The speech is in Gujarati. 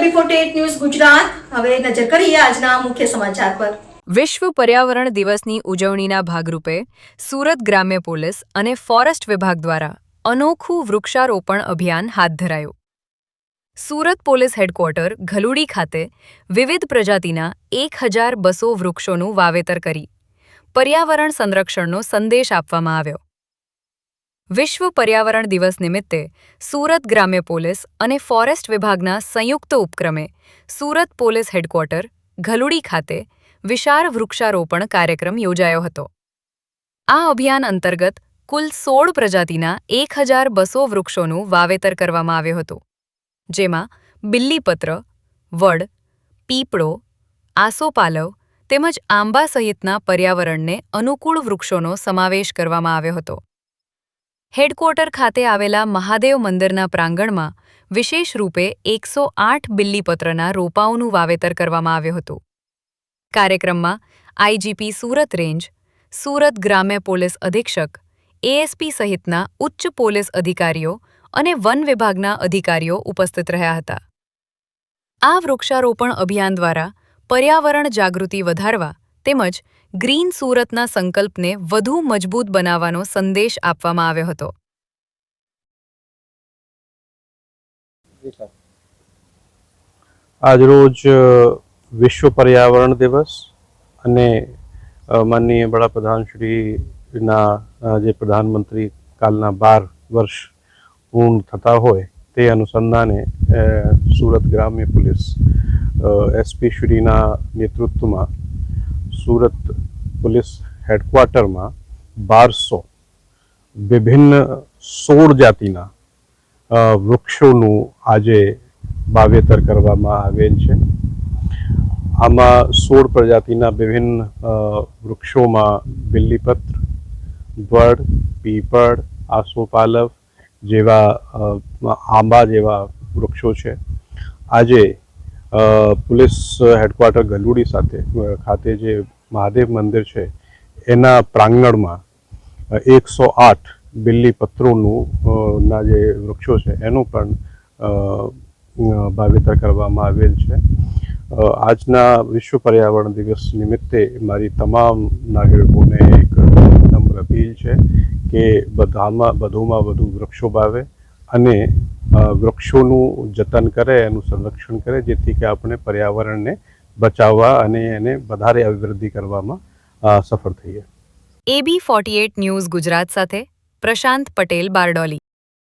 AB48 ન્યૂઝ ગુજરાત હવે નજર કરીએ આજના મુખ્ય સમાચાર પર। વિશ્વ પર્યાવરણ દિવસની ઉજવણીના ભાગરૂપે સુરત ગ્રામ્ય પોલીસ અને ફોરેસ્ટ વિભાગ દ્વારા અનોખું વૃક્ષારોપણ અભિયાન હાથ ધરાયું। સુરત પોલીસ હેડક્વાર્ટર ઘલુડી ખાતે વિવિધ પ્રજાતિના 1200 વૃક્ષોનું વાવેતર કરી પર્યાવરણ સંરક્ષણનો સંદેશ આપવામાં આવ્યો। વિશ્વ પર્યાવરણ દિવસ નિમિત્તે સુરત ગ્રામ્ય પોલીસ અને ફોરેસ્ટ વિભાગના સંયુક્ત ઉપક્રમે સુરત પોલીસ હેડક્વાર્ટર ઘલુડી ખાતે વિશાળ વૃક્ષારોપણ કાર્યક્રમ યોજાયો હતો। આ અભિયાન અંતર્ગત કુલ 16 પ્રજાતિના 1200 વૃક્ષોનું વાવેતર કરવામાં આવ્યું હતું, જેમાં બિલ્લીપત્ર, વડ, પીપળો, આસોપાલવ તેમજ આંબા સહિતના પર્યાવરણને અનુકૂળ વૃક્ષોનો સમાવેશ કરવામાં આવ્યો હતો। હેડક્વાર્ટર ખાતે આવેલા મહાદેવ મંદિરના પ્રાંગણમાં વિશેષ રૂપે 108 બિલ્લીપત્રના રોપાઓનું વાવેતર કરવામાં આવ્યું હતું। કાર્યક્રમમાં આઈજીપી સુરત રેન્જ, સુરત ગ્રામ્ય પોલીસ અધિક્ષક, એએસપી સહિતના ઉચ્ચ પોલીસ અધિકારીઓ અને વન વિભાગના અધિકારીઓ ઉપસ્થિત રહ્યા હતા। આ વૃક્ષારોપણ અભિયાન દ્વારા પર્યાવરણ જાગૃતિ વધારવા તેમજ ગ્રીન સુરતના સંકલ્પને વધુ મજબૂત બનાવવાનો સંદેશ આપવામાં આવ્યો હતો। આજરોજ વિશ્વ પર્યાવરણ દિવસ અને માનનીય વડાપ્રધાન શ્રીના જે પ્રધાનમંત્રી કાલના 12 વર્ષ પૂર્ણ થતા હોય તે અનુસંધાને સુરત ગ્રામ્ય પોલીસ એસપી શ્રીના નેતૃત્વમાં સુરત પોલીસ હેડક્વાર્ટરમાં 1200 વિભિન્ન 16 જાતિના વૃક્ષોનું આજે વાવેતર કરવામાં આવેલ છે। આમાં 16 પ્રજાતિના વિભિન્ન વૃક્ષોમાં બિલ્લીપત્ર, વડ, પીપળ, આસોપાલવ જેવા આંબા જેવા વૃક્ષો છે। આજે પોલીસ હેડક્વાર્ટર ગલુડી ખાતે જે મહાદેવ મંદિર છે એના પ્રાંગણમાં 108 બિલ્લીપત્રોનું ના જે વૃક્ષો છે એનું પણ વાવેતર કરવામાં આવેલ છે। આજના વિશ્વ પર્યાવરણ દિવસ નિમિત્તે મારી તમામ નાગરિકોને એક નમ્ર અપીલ છે કે વધુમાં વધુ વૃક્ષો વાવે અને વૃક્ષોનું જતન કરે, એનું સંરક્ષણ કરે, જેથી કે આપણે પર્યાવરણને બચાવવા અને એને વધારે અભિવૃદ્ધિ કરવામાં સફળ થઈએ। AB48 ન્યૂઝ ગુજરાત સાથે પ્રશાંત પટેલ, બારડોલી।